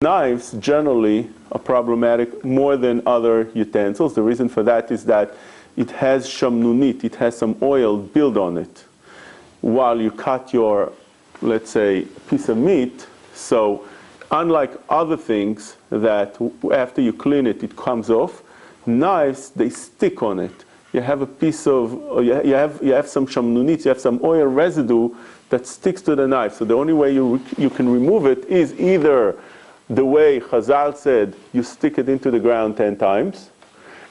Knives generally are problematic more than other utensils. The reason for that is that it has shamnunit, it has some oil built on it while you cut your, let's say, piece of meat. So unlike other things that after you clean it, it comes off, knives, they stick on it. You have a piece of, you have some shamnunit, you have some oil residue that sticks to the knife. So the only way you can remove it is either the way Chazal said, you stick it into the ground 10 times,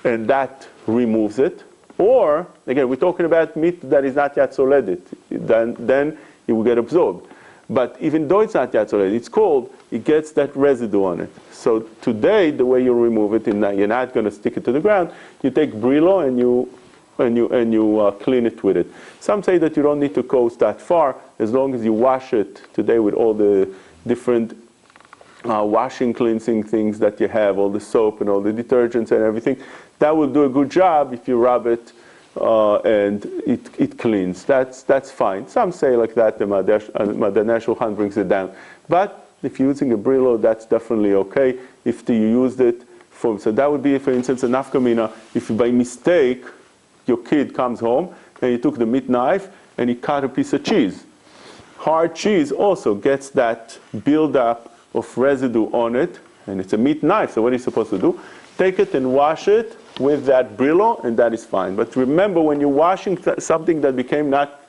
and that removes it. Or, again, we're talking about meat that is not yet soledit. Then it will get absorbed. But even though it's not yet soledit, it's cold, it gets that residue on it. So today, the way you remove it, you're not going to stick it to the ground. You take Brillo and you clean it with it. Some say that you don't need to go that far, as long as you wash it today with all the different washing, cleansing things that you have, all the soap and all the detergents and everything. That will do a good job if you rub it and it cleans. That's fine. Some say like that, the Madane Shulchan brings it down. But if you're using a Brillo, that's definitely okay. If you used it for, so that would be, for instance, a nafka mina, if by mistake your kid comes home and he took the meat knife and he cut a piece of cheese. Hard cheese also gets that build-up of residue on it, and it's a meat knife, so what are you supposed to do? Take it and wash it with that Brillo, and that is fine. But remember, when you're washing something that became not,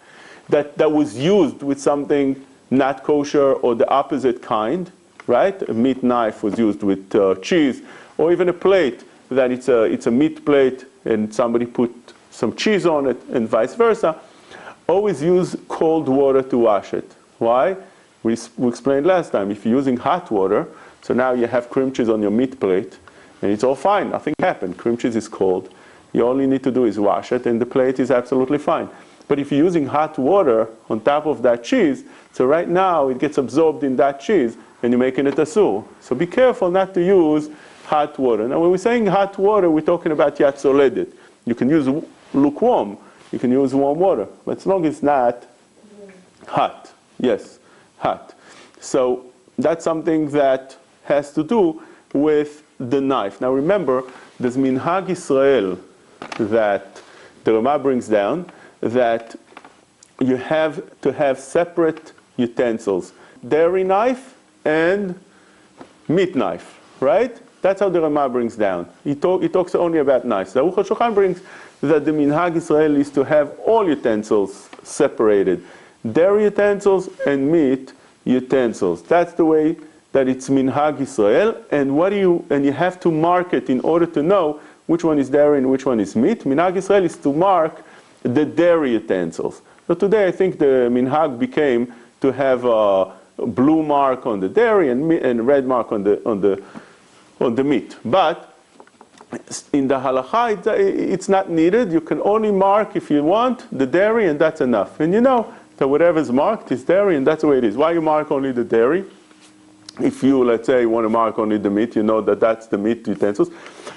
that was used with something not kosher or the opposite kind, right? A meat knife was used with cheese, or even a plate, that it's a meat plate and somebody put some cheese on it, and vice versa. Always use cold water to wash it. Why? We explained last time, if you're using hot water, so now you have cream cheese on your meat plate, and it's all fine, nothing happened. Cream cheese is cold. You only need to do is wash it, and the plate is absolutely fine. But if you're using hot water on top of that cheese, so right now it gets absorbed in that cheese, and you're making it asur. So be careful not to use hot water. Now when we're saying hot water, we're talking about yat soledit. You can use lukewarm, you can use warm water, but as long as it's not hot, yes. Hot. So that's something that has to do with the knife. Now remember, there's Minhag Israel that the Rama brings down, that you have to have separate utensils. Dairy knife and meat knife, right? That's how the Rama brings down. He talks only about knives. The Aruch HaShulchan brings that the Minhag Israel is to have all utensils separated. Dairy utensils and meat utensils. That's the way that it's Minhag Israel. And you have to mark it in order to know which one is dairy and which one is meat. Minhag Israel is to mark the dairy utensils. So today I think the Minhag became to have a blue mark on the dairy and red mark on the meat. But in the halacha, it's not needed. You can only mark, if you want, the dairy, and that's enough. And you know that whatever is marked is dairy, and that's the way it is. Why you mark only the dairy? If you, let's say, want to mark only the meat, you know that that's the meat utensils.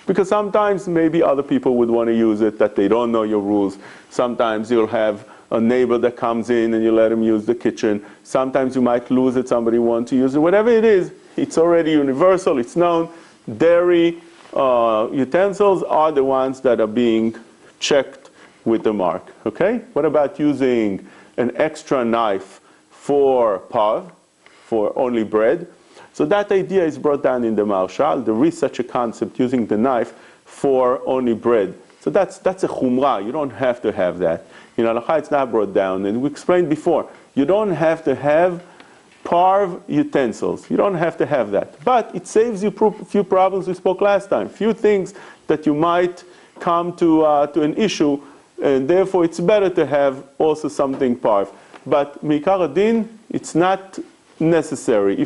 Because sometimes maybe other people would want to use it, that they don't know your rules. Sometimes you'll have a neighbor that comes in and you let him use the kitchen. Sometimes you might lose it, somebody wants to use it. Whatever it is, it's already universal, it's known. Dairy utensils are the ones that are being checked with the mark. Okay? What about using an extra knife for parv, for only bread? So that idea is brought down in the Marshal. There is such a concept, using the knife for only bread. So that's a chumrah. You don't have to have that. In halakha, it's not brought down. And we explained before, you don't have to have parv utensils. You don't have to have that. But it saves you a few problems we spoke last time. Few things that you might come to an issue, and therefore it's better to have also something parv. But mikar adin, it's not necessary.